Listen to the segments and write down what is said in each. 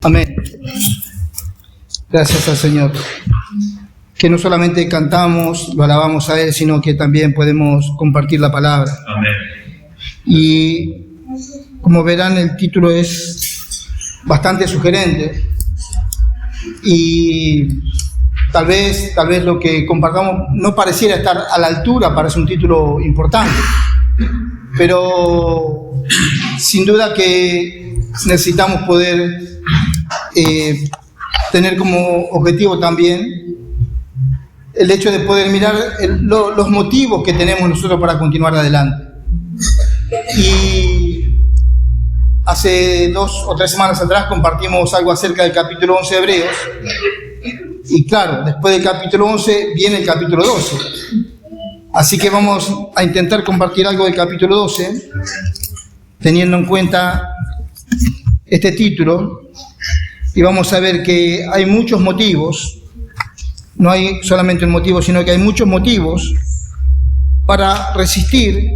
Amén. Gracias al Señor. Que no solamente cantamos, lo alabamos a Él, sino que también podemos compartir la palabra. Amén. Y como verán, el título es bastante sugerente. Y tal vez lo que compartamos no pareciera estar a la altura para ser un título importante. Pero sin duda que necesitamos poder tener como objetivo también el hecho de poder mirar los motivos que tenemos nosotros para continuar adelante. Y hace 2 o 3 semanas atrás compartimos algo acerca del capítulo 11 de Hebreos. Y claro, después del capítulo 11 viene el capítulo 12. Así que vamos a intentar compartir algo del capítulo 12, teniendo en cuenta este título. Y vamos a ver que hay muchos motivos, no hay solamente un motivo, sino que hay muchos motivos para resistir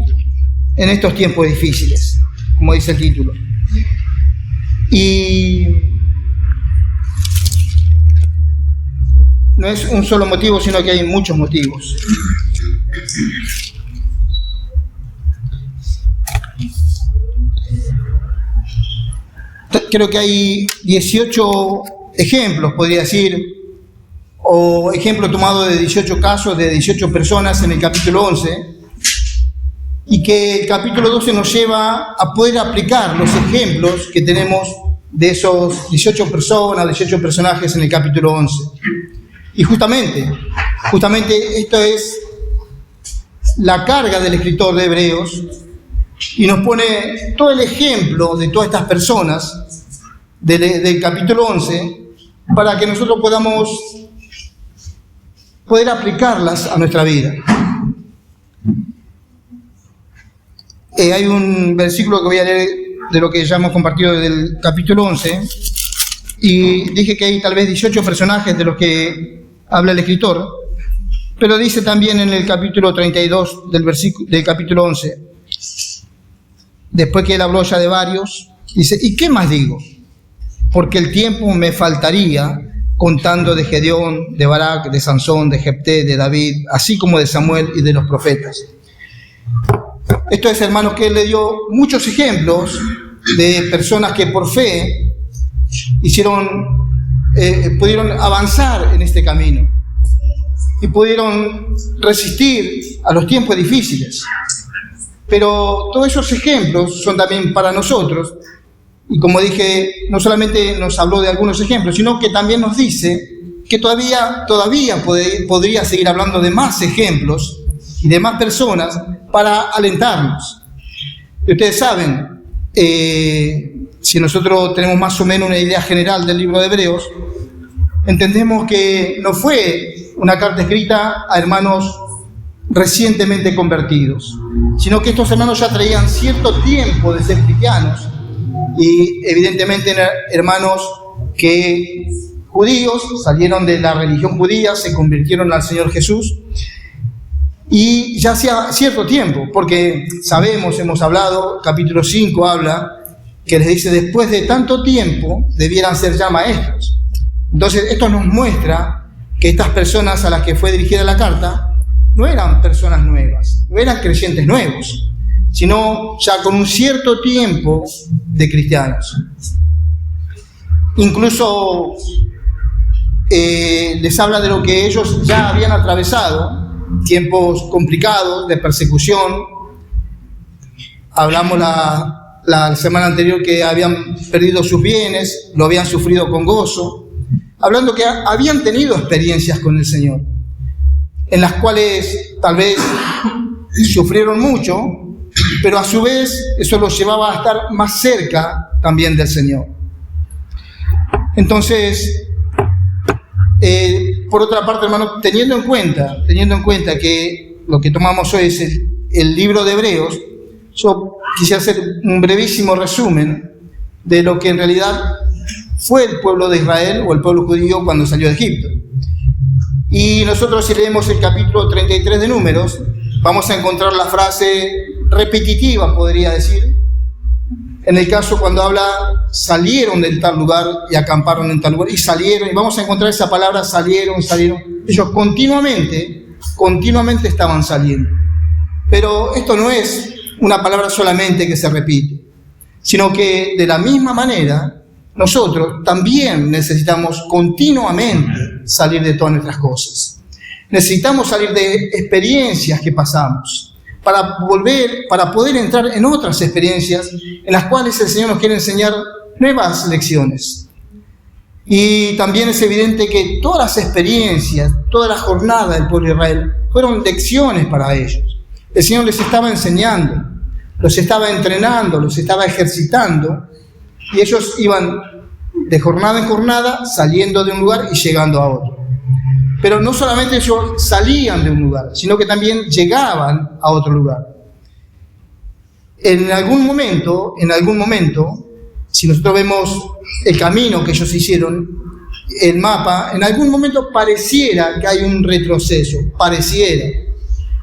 en estos tiempos difíciles, como dice el título. Y no es un solo motivo, sino que hay muchos motivos. Creo que hay 18 ejemplos, podría decir, o ejemplos tomados de 18 casos, de 18 personas en el capítulo 11, y que el capítulo 12 nos lleva a poder aplicar los ejemplos que tenemos de esos 18 personas, 18 personajes en el capítulo 11. Y justamente esto es la carga del escritor de Hebreos, y nos pone todo el ejemplo de todas estas personas del capítulo 11 para que nosotros podamos poder aplicarlas a nuestra vida. Hay un versículo que voy a leer de lo que ya hemos compartido del capítulo 11, y dije que hay tal vez 18 personajes de los que habla el escritor, pero dice también en el capítulo 32 del capítulo 11, después que él habló ya de varios, dice: ¿y qué más digo? Porque el tiempo me faltaría contando de Gedeón, de Barak, de Sansón, de Jefté, de David, así como de Samuel y de los profetas. Esto es, hermanos, que él le dio muchos ejemplos de personas que por fe pudieron avanzar en este camino y pudieron resistir a los tiempos difíciles. Pero todos esos ejemplos son también para nosotros. Y como dije, no solamente nos habló de algunos ejemplos, sino que también nos dice que todavía podría seguir hablando de más ejemplos y de más personas para alentarnos. Y ustedes saben, si nosotros tenemos más o menos una idea general del libro de Hebreos, entendemos que no fue una carta escrita a hermanos recientemente convertidos, sino que estos hermanos ya traían cierto tiempo de ser cristianos, y evidentemente eran hermanos que judíos, salieron de la religión judía, se convirtieron al Señor Jesús, y ya hacía cierto tiempo, porque sabemos, hemos hablado, capítulo 5 habla, que les dice: después de tanto tiempo debieran ser ya maestros. Entonces esto nos muestra que estas personas a las que fue dirigida la carta no eran personas nuevas, no eran creyentes nuevos, sino ya con un cierto tiempo de cristianos. Incluso les habla de lo que ellos ya habían atravesado, tiempos complicados de persecución. Hablamos la semana anterior que habían perdido sus bienes, lo habían sufrido con gozo, hablando que habían tenido experiencias con el Señor, en las cuales tal vez sufrieron mucho, pero a su vez eso los llevaba a estar más cerca también del Señor. Entonces, por otra parte, hermanos, teniendo en cuenta que lo que tomamos hoy es el libro de Hebreos, yo quisiera hacer un brevísimo resumen de lo que en realidad fue el pueblo de Israel o el pueblo judío cuando salió de Egipto. Y nosotros, si leemos el capítulo 33 de Números, vamos a encontrar la frase repetitiva, podría decir, en el caso cuando habla salieron de tal lugar y acamparon en tal lugar, y salieron, y vamos a encontrar esa palabra, salieron. Ellos continuamente estaban saliendo. Pero esto no es una palabra solamente que se repite, sino que de la misma manera nosotros también necesitamos continuamente salir de todas nuestras cosas. Necesitamos salir de experiencias que pasamos para poder entrar en otras experiencias en las cuales el Señor nos quiere enseñar nuevas lecciones. Y también es evidente que todas las experiencias, toda la jornada del pueblo de Israel fueron lecciones para ellos. El Señor les estaba enseñando, los estaba entrenando, los estaba ejercitando, y ellos iban de jornada en jornada saliendo de un lugar y llegando a otro. Pero no solamente ellos salían de un lugar, sino que también llegaban a otro lugar. En algún momento, si nosotros vemos el camino que ellos hicieron, el mapa, en algún momento pareciera que hay un retroceso, pareciera.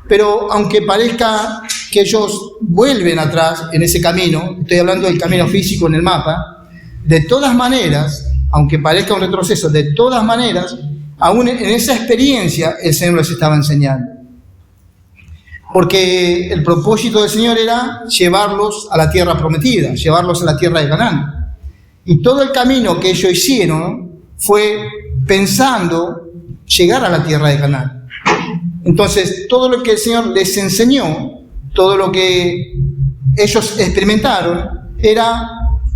Pero aunque parezca que ellos vuelven atrás en ese camino, estoy hablando del camino físico en el mapa, de todas maneras, aunque parezca un retroceso, de todas maneras, aún en esa experiencia el Señor les estaba enseñando. Porque el propósito del Señor era llevarlos a la tierra prometida, llevarlos a la tierra de Canaán. Y todo el camino que ellos hicieron fue pensando llegar a la tierra de Canaán. Entonces, todo lo que el Señor les enseñó, todo lo que ellos experimentaron, era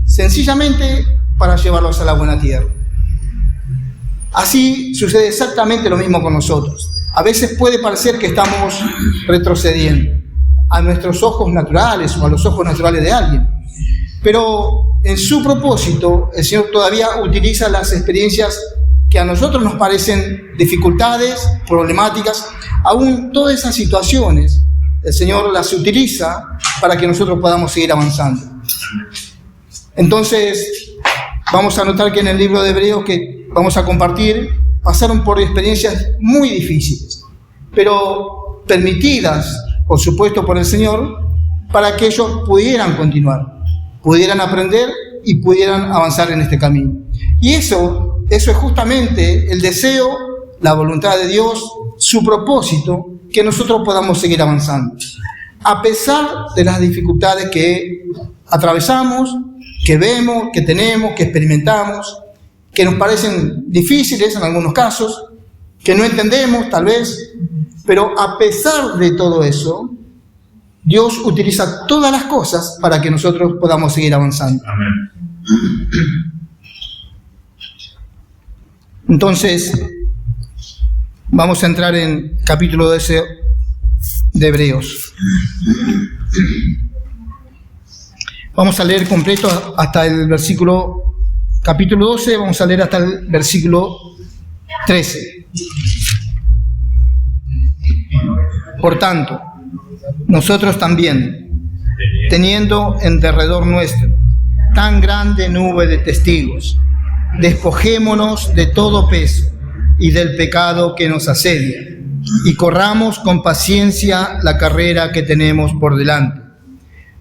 sencillamente para llevarlos a la buena tierra. Así sucede exactamente lo mismo con nosotros. A veces puede parecer que estamos retrocediendo a nuestros ojos naturales o a los ojos naturales de alguien. Pero en su propósito, el Señor todavía utiliza las experiencias que a nosotros nos parecen dificultades, problemáticas. Aún todas esas situaciones, el Señor las utiliza para que nosotros podamos seguir avanzando. Entonces, vamos a notar que en el libro de Hebreos que vamos a compartir, pasaron por experiencias muy difíciles, pero permitidas, por supuesto, por el Señor, para que ellos pudieran continuar, pudieran aprender y pudieran avanzar en este camino. Y eso es justamente el deseo, la voluntad de Dios, su propósito, que nosotros podamos seguir avanzando. A pesar de las dificultades que atravesamos, que vemos, que tenemos, que experimentamos, que nos parecen difíciles en algunos casos, que no entendemos tal vez, pero a pesar de todo eso, Dios utiliza todas las cosas para que nosotros podamos seguir avanzando. Amén. Entonces, vamos a entrar en capítulo 12 de Hebreos. Vamos a leer completo hasta el capítulo 12, vamos a leer hasta el versículo 13. Por tanto, nosotros también, teniendo en derredor nuestro tan grande nube de testigos, despojémonos de todo peso y del pecado que nos asedia, y corramos con paciencia la carrera que tenemos por delante,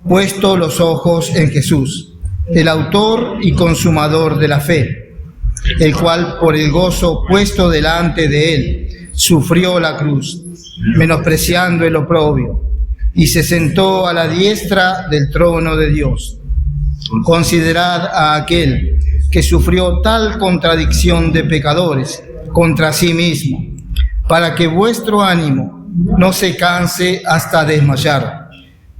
puesto los ojos en Jesús, el autor y consumador de la fe, el cual por el gozo puesto delante de él sufrió la cruz, menospreciando el oprobio, y se sentó a la diestra del trono de Dios. Considerad a aquel que sufrió tal contradicción de pecadores contra sí mismo, para que vuestro ánimo no se canse hasta desmayar,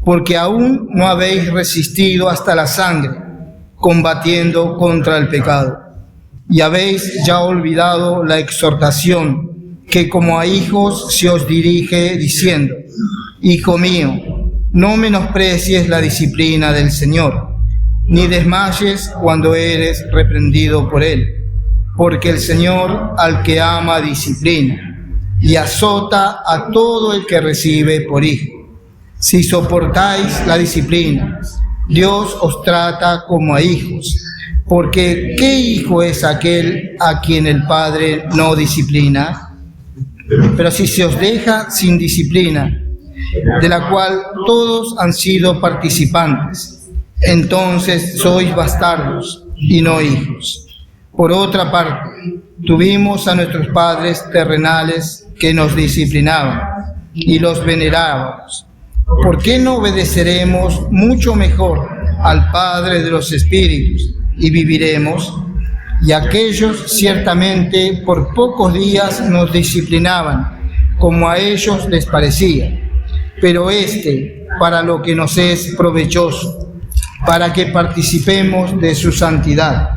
porque aún no habéis resistido hasta la sangre, combatiendo contra el pecado, y habéis ya olvidado la exhortación que como a hijos se os dirige, diciendo: Hijo mío, no menosprecies la disciplina del Señor, ni desmayes cuando eres reprendido por Él, porque el Señor al que ama disciplina, y azota a todo el que recibe por hijo. Si soportáis la disciplina, Dios os trata como a hijos, porque ¿qué hijo es aquel a quien el Padre no disciplina? Pero si se os deja sin disciplina, de la cual todos han sido participantes, entonces sois bastardos y no hijos. Por otra parte, tuvimos a nuestros padres terrenales que nos disciplinaban y los venerábamos. ¿Por qué no obedeceremos mucho mejor al Padre de los Espíritus y viviremos? Y aquellos ciertamente por pocos días nos disciplinaban, como a ellos les parecía, pero para lo que nos es provechoso, para que participemos de su santidad.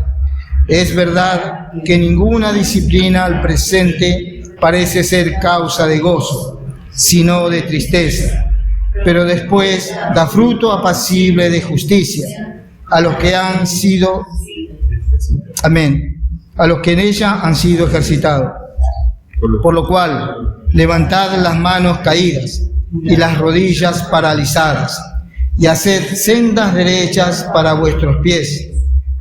Es verdad que ninguna disciplina al presente parece ser causa de gozo, sino de tristeza, pero después da fruto apacible de justicia a los que han sido, a los que en ella han sido ejercitados. Por lo cual, levantad las manos caídas y las rodillas paralizadas, y haced sendas derechas para vuestros pies,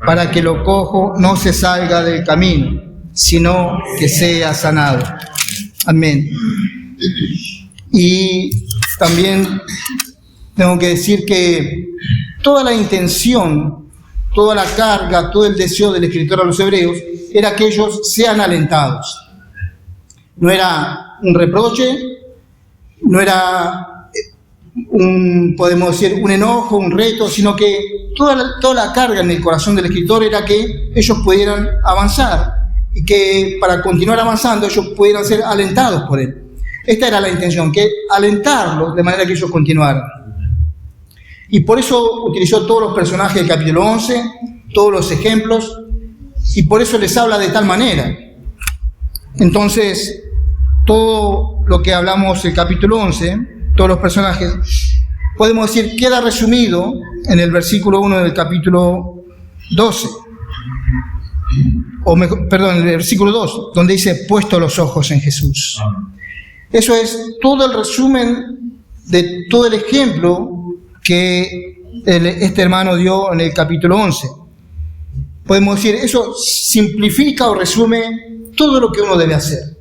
para que lo cojo no se salga del camino, sino que sea sanado. Amén. Y también tengo que decir que toda la intención, toda la carga, todo el deseo del escritor a los hebreos era que ellos sean alentados. No era un reproche, no era podemos decir, un enojo, un reto, sino que toda la carga en el corazón del escritor era que ellos pudieran avanzar y que para continuar avanzando ellos pudieran ser alentados por él. Esta era la intención, que alentarlos de manera que ellos continuaran. Y por eso utilizó todos los personajes del capítulo 11, todos los ejemplos, y por eso les habla de tal manera. Entonces, todo lo que hablamos del capítulo 11, todos los personajes, podemos decir, queda resumido en el versículo 1 del capítulo 12, en el versículo 2, donde dice, puesto los ojos en Jesús. Eso es todo el resumen de todo el ejemplo que este hermano dio en el capítulo 11. Podemos decir, eso simplifica o resume todo lo que uno debe hacer.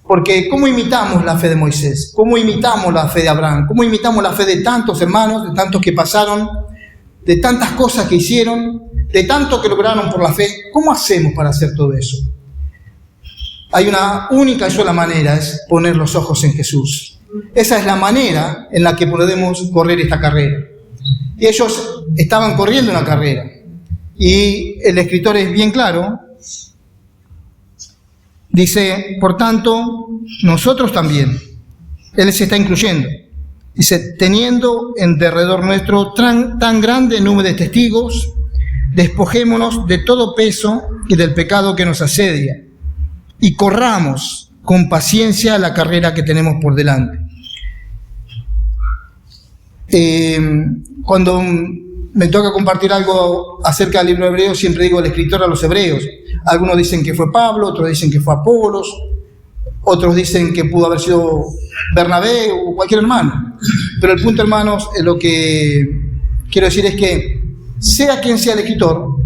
Porque ¿cómo imitamos la fe de Moisés? ¿Cómo imitamos la fe de Abraham? ¿Cómo imitamos la fe de tantos hermanos, de tantos que pasaron, de tantas cosas que hicieron, de tanto que lograron por la fe? ¿Cómo hacemos para hacer todo eso? Hay una única y sola manera, es poner los ojos en Jesús. Esa es la manera en la que podemos correr esta carrera. Y ellos estaban corriendo una carrera. Y el escritor es bien claro. Dice, por tanto, nosotros también. Él se está incluyendo. Dice, teniendo en derredor nuestro tan grande número de testigos, despojémonos de todo peso y del pecado que nos asedia, y corramos con paciencia la carrera que tenemos por delante. Cuando me toca compartir algo acerca del libro de Hebreos, siempre digo el escritor a los Hebreos. Algunos dicen que fue Pablo, otros dicen que fue Apolos, otros dicen que pudo haber sido Bernabé o cualquier hermano. Pero el punto, hermanos, lo que quiero decir es que sea quien sea el escritor,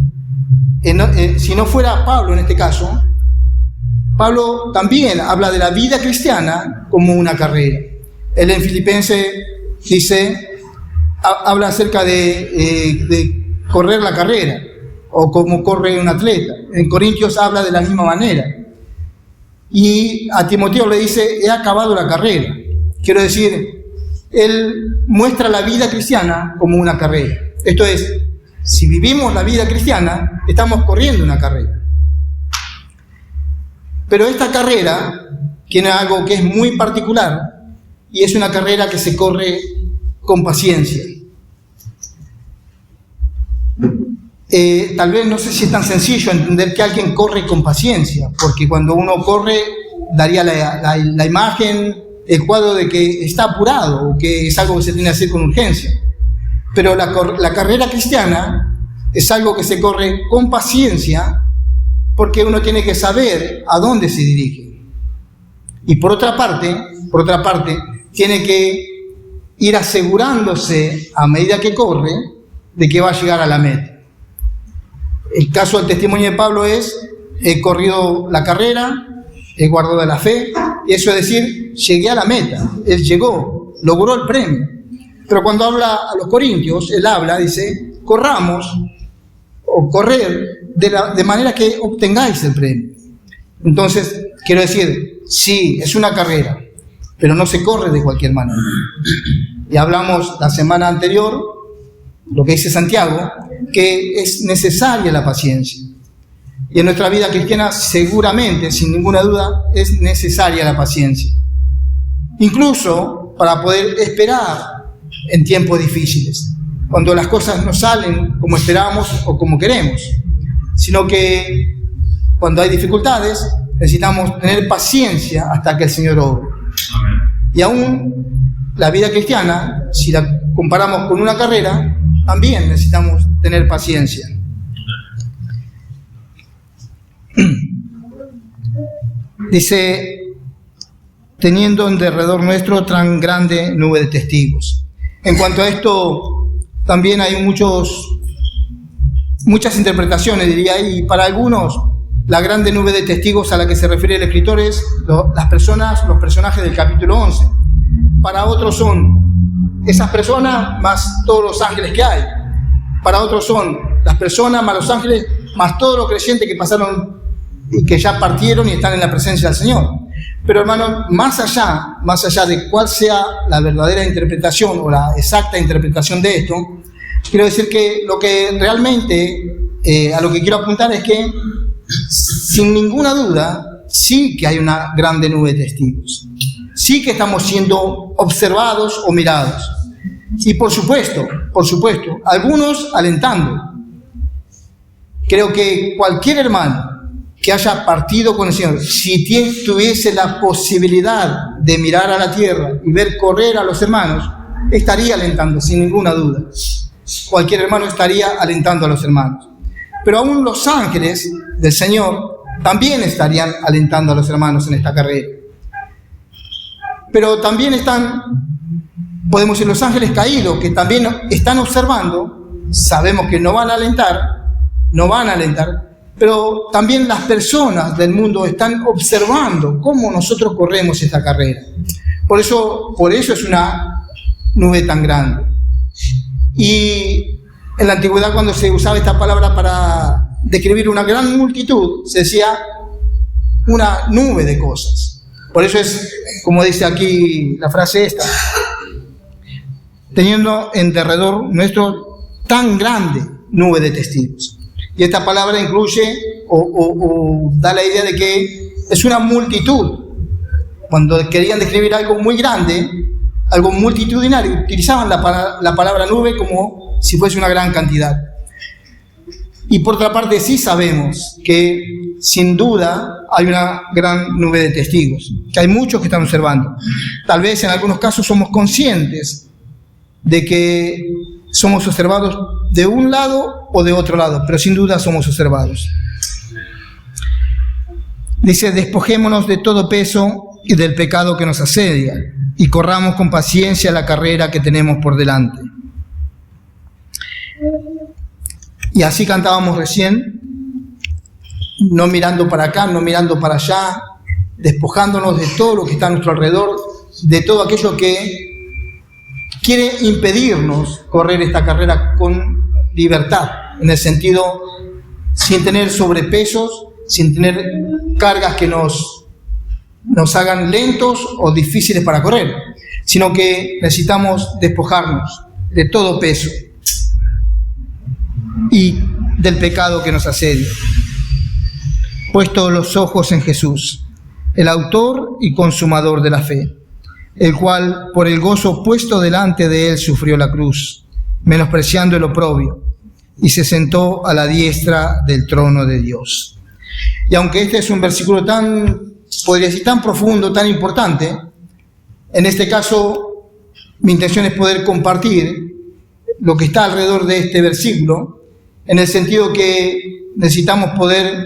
si no fuera Pablo en este caso, Pablo también habla de la vida cristiana como una carrera. Él en Filipenses habla acerca de correr la carrera, o cómo corre un atleta. En Corintios habla de la misma manera. Y a Timoteo le dice, he acabado la carrera. Quiero decir, él muestra la vida cristiana como una carrera. Esto es, si vivimos la vida cristiana, estamos corriendo una carrera. Pero esta carrera tiene algo que es muy particular, y es una carrera que se corre con paciencia. Tal vez no sé si es tan sencillo entender que alguien corre con paciencia, porque cuando uno corre daría la imagen, el cuadro de que está apurado o que es algo que se tiene que hacer con urgencia. Pero la carrera cristiana es algo que se corre con paciencia, porque uno tiene que saber a dónde se dirige. Y por otra parte, tiene que ir asegurándose a medida que corre de que va a llegar a la meta. El caso del testimonio de Pablo es, he corrido la carrera, he guardado la fe, y eso es decir, llegué a la meta, él llegó, logró el premio. Pero cuando habla a los corintios, él dice, corramos, o correr, de manera que obtengáis el premio. Entonces, quiero decir, sí, es una carrera, pero no se corre de cualquier manera. Y hablamos la semana anterior, lo que dice Santiago, que es necesaria la paciencia. Y en nuestra vida cristiana seguramente, sin ninguna duda, es necesaria la paciencia. Incluso para poder esperar en tiempos difíciles, cuando las cosas no salen como esperamos o como queremos, sino que cuando hay dificultades necesitamos tener paciencia hasta que el Señor obre. Y aún la vida cristiana, si la comparamos con una carrera, también necesitamos tener paciencia. Dice, teniendo en derredor nuestro tan grande nube de testigos. En cuanto a esto, también hay muchas interpretaciones, diría, y para algunos la grande nube de testigos a la que se refiere el escritor es los personajes del capítulo 11. Para otros son esas personas más todos los ángeles que hay. Para otros son las personas más los ángeles más todos los creyentes que pasaron y que ya partieron y están en la presencia del Señor. Pero hermano, más allá de cuál sea la verdadera interpretación o la exacta interpretación de esto, quiero decir que lo que realmente, a lo que quiero apuntar es que, sin ninguna duda, sí que hay una grande nube de testigos. Sí que estamos siendo observados o mirados. Y por supuesto, algunos alentando. Creo que cualquier hermano que haya partido con el Señor, si tuviese la posibilidad de mirar a la tierra y ver correr a los hermanos, estaría alentando, sin ninguna duda. Cualquier hermano estaría alentando a los hermanos. Pero aún los ángeles del Señor también estarían alentando a los hermanos en esta carrera. Pero también podemos decir, los ángeles caídos, que también están observando, sabemos que no van a alentar, pero también las personas del mundo están observando cómo nosotros corremos esta carrera. Por eso es una nube tan grande. Y en la antigüedad, cuando se usaba esta palabra para describir una gran multitud, se decía una nube de cosas. Por eso es, como dice aquí la frase esta, teniendo en derredor nuestro tan grande nube de testigos. Y esta palabra incluye o da la idea de que es una multitud. Cuando querían describir algo muy grande, algo multitudinario, utilizaban la palabra nube como si fuese una gran cantidad. Y por otra parte sí sabemos que sin duda hay una gran nube de testigos, que hay muchos que están observando. Tal vez en algunos casos somos conscientes de que somos observados de un lado o de otro lado, pero sin duda somos observados. Dice, despojémonos de todo peso y del pecado que nos asedia, y corramos con paciencia la carrera que tenemos por delante. Y así cantábamos recién, no mirando para acá, no mirando para allá, despojándonos de todo lo que está a nuestro alrededor, de todo aquello que quiere impedirnos correr esta carrera con libertad, en el sentido, sin tener sobrepesos, sin tener cargas que nos hagan lentos o difíciles para correr, sino que necesitamos despojarnos de todo peso y del pecado que nos asedia, puesto los ojos en Jesús, el autor y consumador de la fe, el cual por el gozo puesto delante de él sufrió la cruz, menospreciando el oprobio, y se sentó a la diestra del trono de Dios. Y aunque este es un versículo podría decir, tan profundo, tan importante, en este caso mi intención es poder compartir lo que está alrededor de este versículo, en el sentido que necesitamos poder,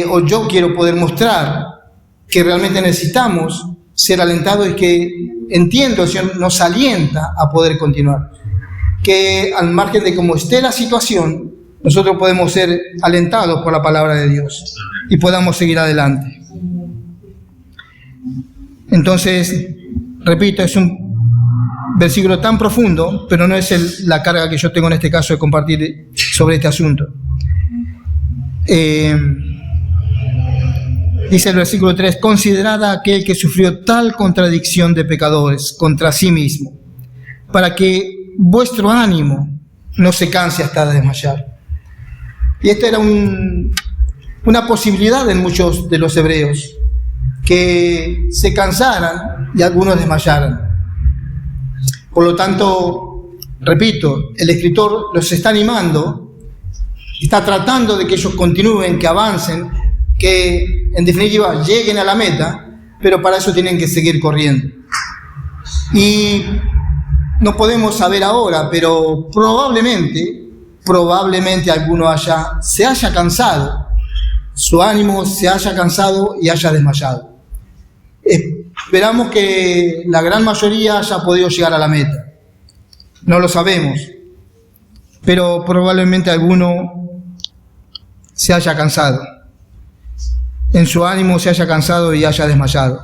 o yo quiero poder mostrar que realmente necesitamos ser alentados y que entiendo, el Señor nos alienta a poder continuar. Que al margen de cómo esté la situación, nosotros podemos ser alentados por la palabra de Dios y podamos seguir adelante. Entonces, repito, es un versículo tan profundo, pero no es la carga que yo tengo en este caso de compartir sobre este asunto. Dice el versículo 3, considerad a aquel que sufrió tal contradicción de pecadores contra sí mismo, para que vuestro ánimo no se canse hasta desmayar. Y esta era una posibilidad en muchos de los hebreos, que se cansaran y algunos desmayaran. Por lo tanto, repito, el escritor los está animando, está tratando de que ellos continúen, que avancen, que en definitiva lleguen a la meta, pero para eso tienen que seguir corriendo. Y no podemos saber ahora, pero probablemente alguno se haya cansado, su ánimo se haya cansado y haya desmayado. Esperamos que la gran mayoría haya podido llegar a la meta. No lo sabemos, pero probablemente alguno se haya cansado. En su ánimo se haya cansado y haya desmayado.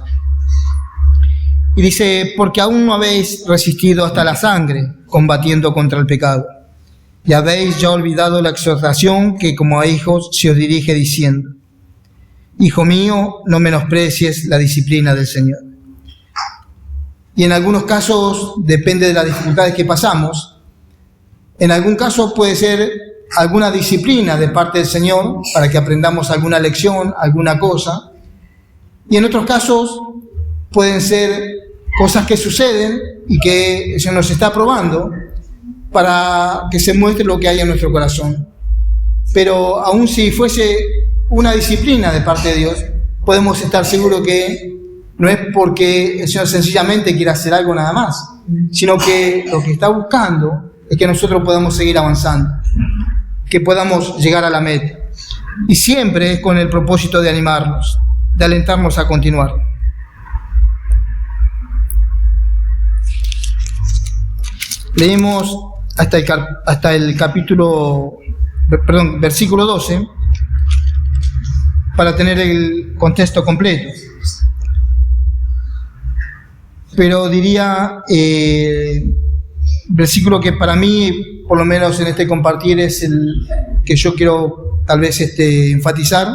Y dice, porque aún no habéis resistido hasta la sangre, combatiendo contra el pecado. Y habéis ya olvidado la exhortación que como a hijos se os dirige diciendo, hijo mío, no menosprecies la disciplina del Señor. Y en algunos casos, depende de las dificultades que pasamos, en algún caso puede ser alguna disciplina de parte del Señor para que aprendamos alguna lección, alguna cosa. Y en otros casos pueden ser cosas que suceden y que el Señor nos está probando para que se muestre lo que hay en nuestro corazón. Pero aun si fuese una disciplina de parte de Dios, podemos estar seguros que no es porque el Señor sencillamente quiera hacer algo nada más, sino que lo que está buscando es que nosotros podamos seguir avanzando, que podamos llegar a la meta. Y siempre es con el propósito de animarnos, de alentarnos a continuar. Leemos hasta el versículo 12, para tener el contexto completo. Pero diría, versículo que para mí, por lo menos en este compartir, es el que yo quiero tal vez enfatizar,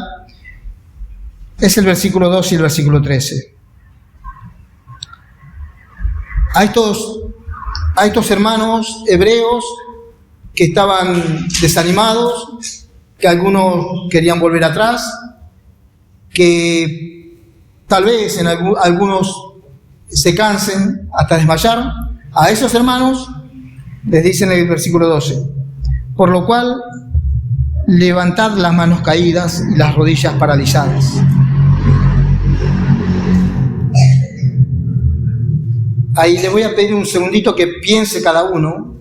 es el versículo 2 y el versículo 13. A estos hermanos hebreos que estaban desanimados, que algunos querían volver atrás, que tal vez en algunos se cansen hasta desmayar, a esos hermanos les dice en el versículo 12, por lo cual levantad las manos caídas y las rodillas paralizadas. Ahí les voy a pedir un segundito que piense cada uno,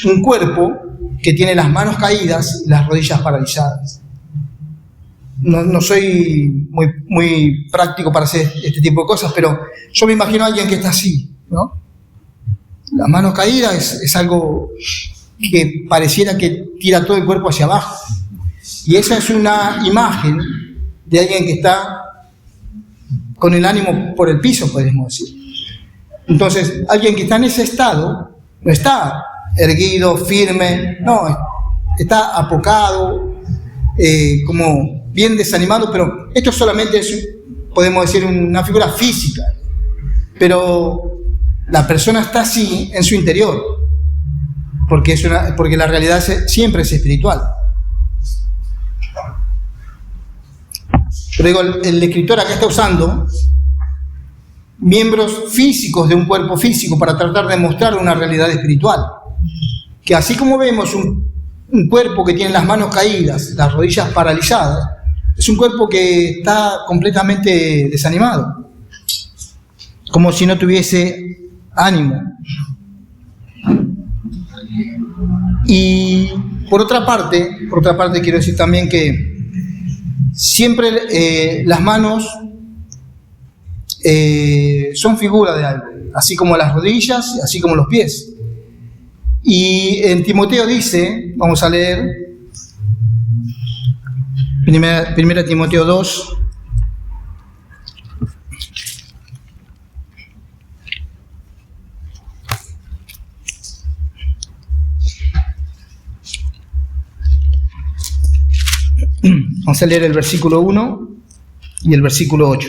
un cuerpo que tiene las manos caídas y las rodillas paralizadas. No soy muy práctico para hacer este tipo de cosas, pero yo me imagino a alguien que está así, ¿no? Las manos caídas es algo que pareciera que tira todo el cuerpo hacia abajo. Y esa es una imagen de alguien que está con el ánimo por el piso, podemos decir. Entonces, alguien que está en ese estado, no está erguido, firme, no, está apocado, como bien desanimado, pero esto solamente es, podemos decir, una figura física. Pero la persona está así en su interior, porque la realidad siempre es espiritual. Pero digo, el escritor acá está usando miembros físicos de un cuerpo físico para tratar de mostrar una realidad espiritual. Que así como vemos un cuerpo que tiene las manos caídas, las rodillas paralizadas, es un cuerpo que está completamente desanimado, como si no tuviese ánimo. Y por otra parte quiero decir también que siempre las manos son figura de algo, así como las rodillas, así como los pies. Y en Timoteo dice, vamos a leer, primera Timoteo 2, Vamos a leer el versículo 1 y el versículo 8.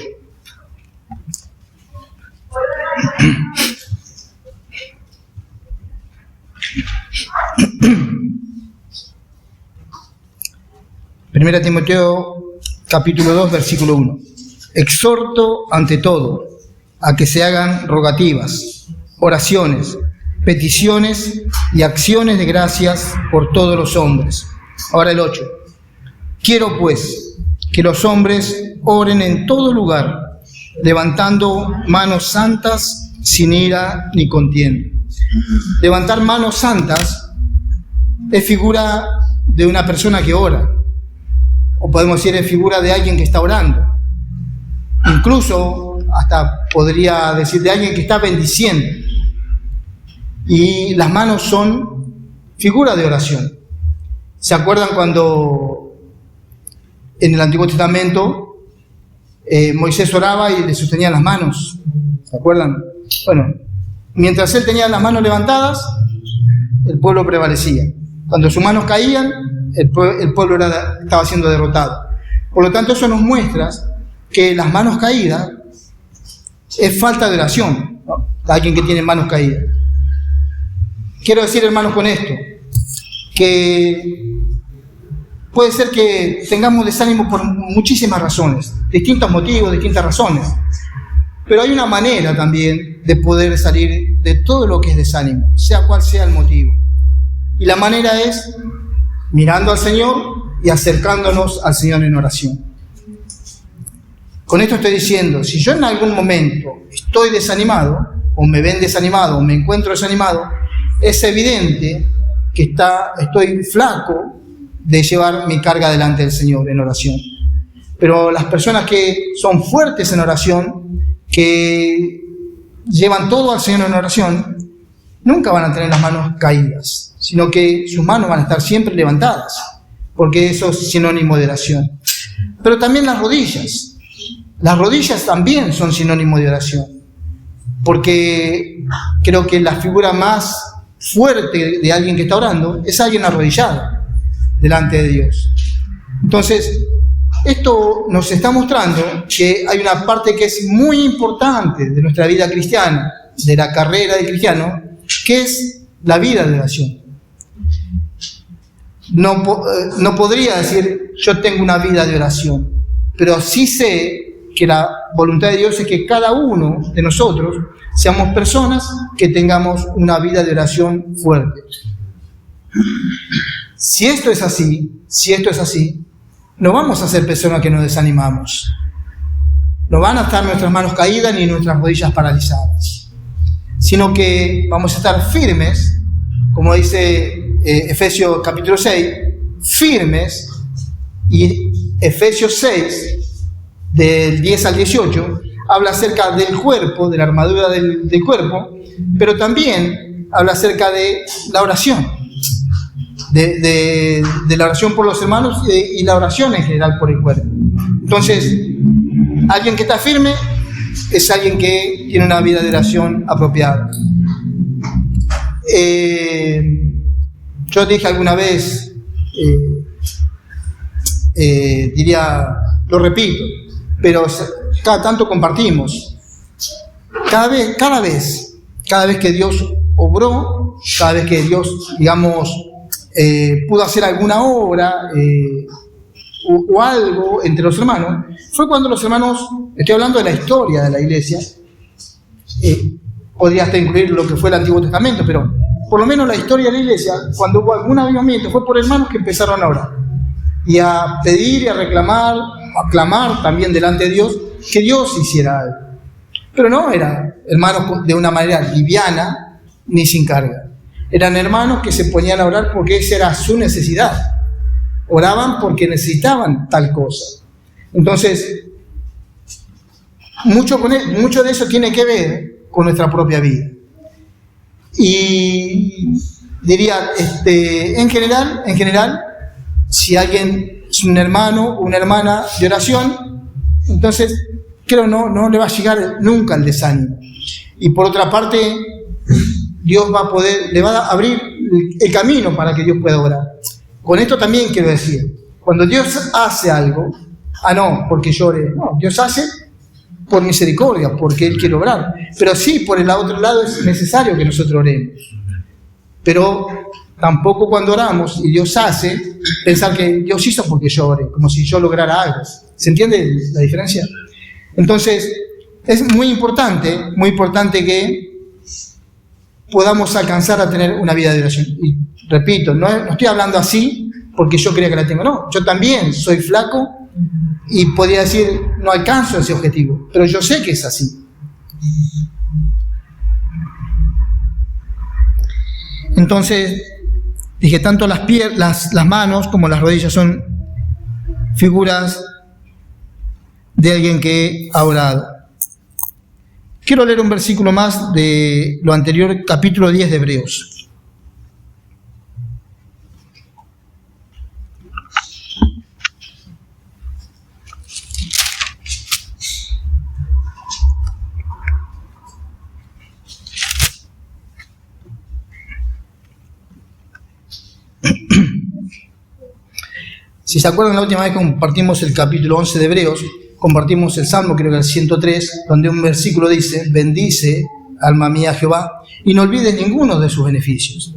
Primera Timoteo, capítulo 2, versículo 1. Exhorto ante todo a que se hagan rogativas, oraciones, peticiones y acciones de gracias por todos los hombres. Ahora el 8. Quiero pues que los hombres oren en todo lugar, levantando manos santas sin ira ni contienda. Levantar manos santas es figura de una persona que ora, o podemos decir es figura de alguien que está orando. Incluso hasta podría decir de alguien que está bendiciendo. Y las manos son figura de oración. ¿Se acuerdan cuando en el Antiguo Testamento Moisés oraba y le sostenía las manos? ¿Se acuerdan? Bueno, mientras él tenía las manos levantadas, el pueblo prevalecía. Cuando sus manos caían, el pueblo estaba siendo derrotado. Por lo tanto, eso nos muestra que las manos caídas es falta de oración, ¿no? De alguien que tiene manos caídas. Quiero decir, hermanos, con esto, que puede ser que tengamos desánimo por muchísimas razones, distintos motivos, distintas razones, pero hay una manera también de poder salir de todo lo que es desánimo, sea cual sea el motivo. Y la manera es mirando al Señor y acercándonos al Señor en oración. Con esto estoy diciendo, si yo en algún momento estoy desanimado, o me ven desanimado, o me encuentro desanimado, es evidente que estoy flaco de llevar mi carga delante del Señor en oración. Pero las personas que son fuertes en oración, que llevan todo al Señor en oración, nunca van a tener las manos caídas, sino que sus manos van a estar siempre levantadas, porque eso es sinónimo de oración. Pero también las rodillas también son sinónimo de oración, porque creo que la figura más fuerte de alguien que está orando es alguien arrodillado delante de Dios. Entonces, esto nos está mostrando que hay una parte que es muy importante de nuestra vida cristiana, de la carrera del cristiano, que es la vida de oración. No podría decir yo tengo una vida de oración, pero sí sé que la voluntad de Dios es que cada uno de nosotros seamos personas que tengamos una vida de oración fuerte. Si esto es así, no vamos a ser personas que nos desanimamos. No van a estar nuestras manos caídas ni nuestras rodillas paralizadas, sino que vamos a estar firmes, como dice Efesios capítulo 6, firmes, y Efesios 6, del 10 al 18, habla acerca del cuerpo, de la armadura del cuerpo, pero también habla acerca de la oración, de la oración por los hermanos y la oración en general por el cuerpo. Entonces, alguien que está firme es alguien que tiene una vida de oración apropiada. Yo dije alguna vez, lo repito, pero cada tanto compartimos. Cada vez que Dios obró, cada vez que Dios, pudo hacer alguna obra o algo entre los hermanos, fue cuando los hermanos, estoy hablando de la historia de la iglesia, podría hasta incluir lo que fue el Antiguo Testamento, pero por lo menos la historia de la iglesia, cuando hubo algún avivamiento, fue por hermanos que empezaron a orar y a pedir y a reclamar, a clamar también delante de Dios, que Dios hiciera algo. Pero no eran hermanos de una manera liviana ni sin carga. Eran hermanos que se ponían a orar porque esa era su necesidad. Oraban porque necesitaban tal cosa. Entonces, mucho de eso tiene que ver con nuestra propia vida. Y diría, en general, si alguien es un hermano o una hermana de oración, entonces creo no le va a llegar nunca el desánimo. Y por otra parte, Dios le va a abrir el camino para que Dios pueda orar. Con esto también quiero decir, cuando Dios hace algo, no, porque llore, no, Dios hace por misericordia, porque Él quiere obrar. Pero sí, por el otro lado es necesario que nosotros oremos. Pero tampoco cuando oramos y Dios hace, pensar que Dios hizo porque yo ore, como si yo lograra algo. ¿Se entiende la diferencia? Entonces, es muy importante que podamos alcanzar a tener una vida de oración. Y repito, no estoy hablando así porque yo crea que la tengo, no. Yo también soy flaco y podría decir, no alcanzo ese objetivo, pero yo sé que es así. Entonces, dije, tanto las manos como las rodillas son figuras de alguien que ha orado. Quiero leer un versículo más de lo anterior, capítulo 10 de Hebreos. Si se acuerdan, la última vez que compartimos el capítulo 11 de Hebreos, compartimos el Salmo, creo que el 103, donde un versículo dice, bendice, alma mía, Jehová, y no olvides ninguno de sus beneficios.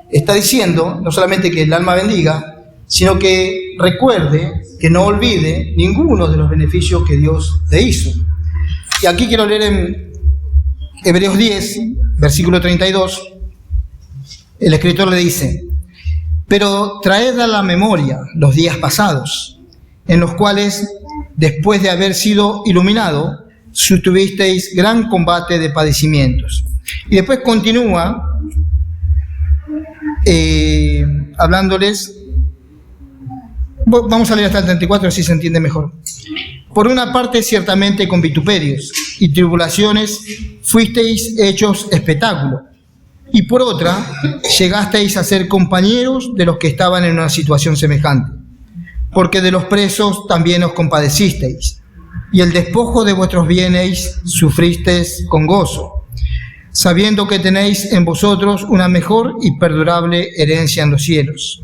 Está diciendo, no solamente que el alma bendiga, sino que recuerde, que no olvide ninguno de los beneficios que Dios le hizo. Y aquí quiero leer en Hebreos 10, versículo 32, el escritor le dice, pero traed a la memoria los días pasados, en los cuales, después de haber sido iluminado, tuvisteis gran combate de padecimientos. Y después continúa hablándoles, vamos a leer hasta el 34, así se entiende mejor. Por una parte, ciertamente con vituperios y tribulaciones fuisteis hechos espectáculo, y por otra, llegasteis a ser compañeros de los que estaban en una situación semejante, porque de los presos también os compadecisteis, y el despojo de vuestros bienes sufristeis con gozo, sabiendo que tenéis en vosotros una mejor y perdurable herencia en los cielos.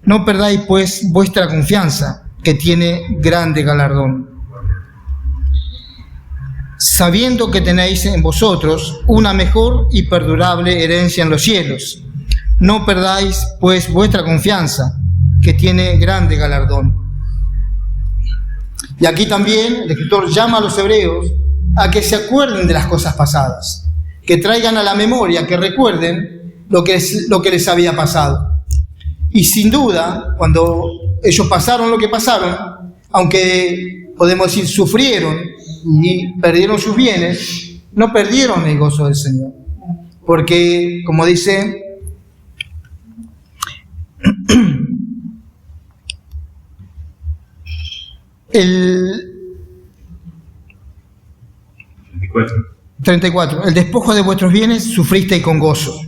No perdáis, pues, vuestra confianza, que tiene grande galardón. Sabiendo que tenéis en vosotros una mejor y perdurable herencia en los cielos. No perdáis, pues, vuestra confianza, que tiene grande galardón. Y aquí también el escritor llama a los hebreos a que se acuerden de las cosas pasadas, que traigan a la memoria, que recuerden lo que les había pasado. Y sin duda, cuando ellos pasaron lo que pasaron, aunque podemos decir sufrieron y perdieron sus bienes, no perdieron el gozo del Señor. Porque, como dice el 34, el despojo de vuestros bienes sufristeis con gozo.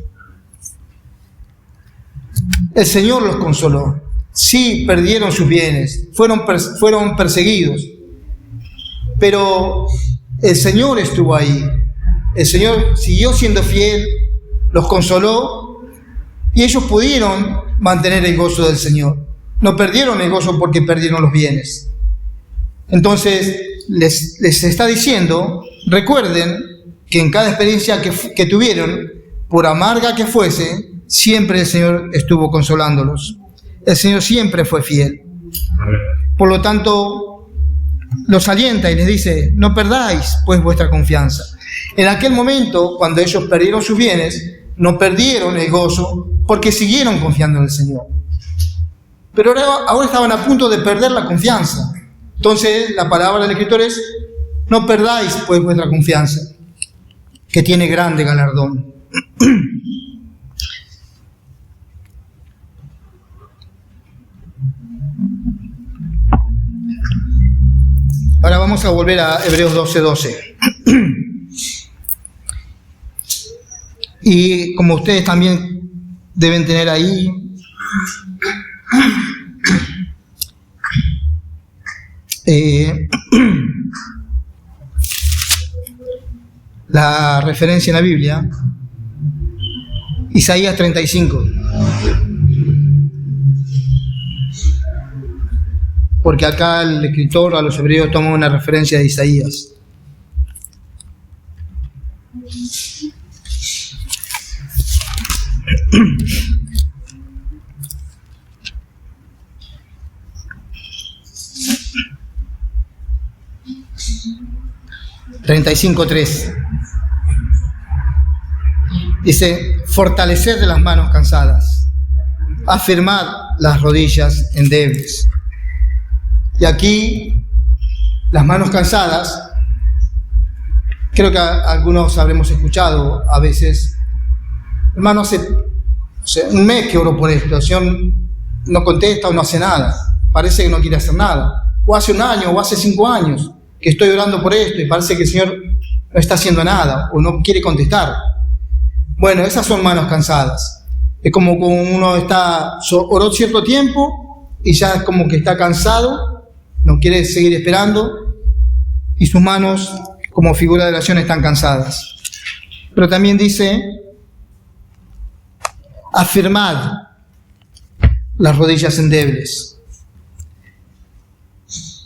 El Señor los consoló. Sí, perdieron sus bienes, fueron perseguidos, pero el Señor estuvo ahí. El Señor siguió siendo fiel, los consoló y ellos pudieron mantener el gozo del Señor. No perdieron el gozo porque perdieron los bienes. Entonces les está diciendo, recuerden que en cada experiencia que tuvieron, por amarga que fuese, siempre el Señor estuvo consolándolos. El Señor siempre fue fiel. Por lo tanto, los alienta y les dice, no perdáis pues vuestra confianza. En aquel momento, cuando ellos perdieron sus bienes, no perdieron el gozo porque siguieron confiando en el Señor. Pero ahora estaban a punto de perder la confianza. Entonces, la palabra del escritor es, no perdáis pues vuestra confianza, que tiene grande galardón. Ahora vamos a volver a Hebreos 12:12. Y como ustedes también deben tener ahí, la referencia en la Biblia, Isaías 35. porque acá el escritor a los hebreos toma una referencia de Isaías. (35:3) dice: fortalecer de las manos cansadas, afirmar las rodillas endebles. Y aquí, las manos cansadas, creo que algunos habremos escuchado a veces: hermano, hace un mes que oro por esto, el Señor no contesta o no hace nada, parece que no quiere hacer nada, o hace un año o hace 5 años que estoy orando por esto y parece que el Señor no está haciendo nada o no quiere contestar. Bueno, esas son manos cansadas. Es como uno oró cierto tiempo y ya es como que está cansado, no quiere seguir esperando, y sus manos, como figura de oración, están cansadas. Pero también dice: afirmad las rodillas endebles.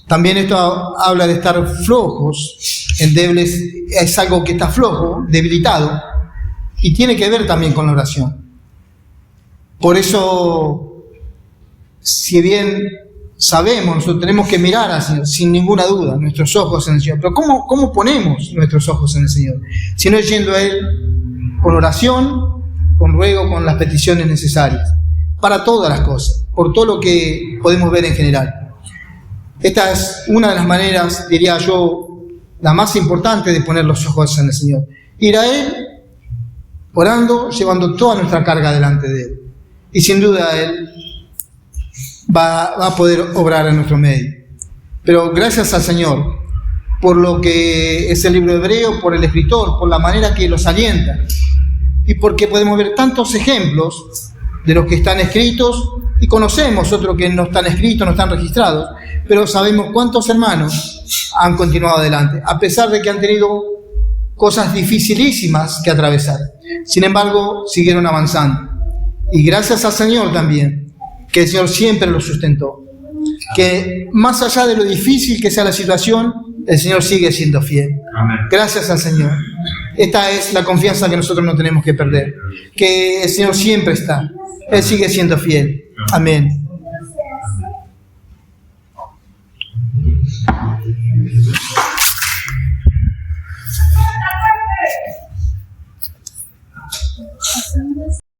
También esto habla de estar flojos. Endebles es algo que está flojo, debilitado, y tiene que ver también con la oración. Por eso, si bien sabemos, nosotros tenemos que mirar al Señor, sin ninguna duda, nuestros ojos en el Señor. Pero ¿cómo ponemos nuestros ojos en el Señor? Si no es yendo a Él con oración, con ruego, con las peticiones necesarias, para todas las cosas, por todo lo que podemos ver en general. Esta es una de las maneras, diría yo, la más importante de poner los ojos en el Señor. Ir a Él, orando, llevando toda nuestra carga delante de Él. Y sin duda Él va a poder obrar en nuestro medio. Pero gracias al Señor por lo que es el libro hebreo, por el escritor, por la manera que los alienta, y porque podemos ver tantos ejemplos de los que están escritos, y conocemos otros que no están escritos, no están registrados, pero sabemos cuántos hermanos han continuado adelante, a pesar de que han tenido cosas dificilísimas que atravesar. Sin embargo, siguieron avanzando. Y gracias al Señor también, que el Señor siempre los sustentó. Que más allá de lo difícil que sea la situación, el Señor sigue siendo fiel. Amén. Gracias al Señor. Esta es la confianza que nosotros no tenemos que perder. Que el Señor siempre está. Él sigue siendo fiel. Amén.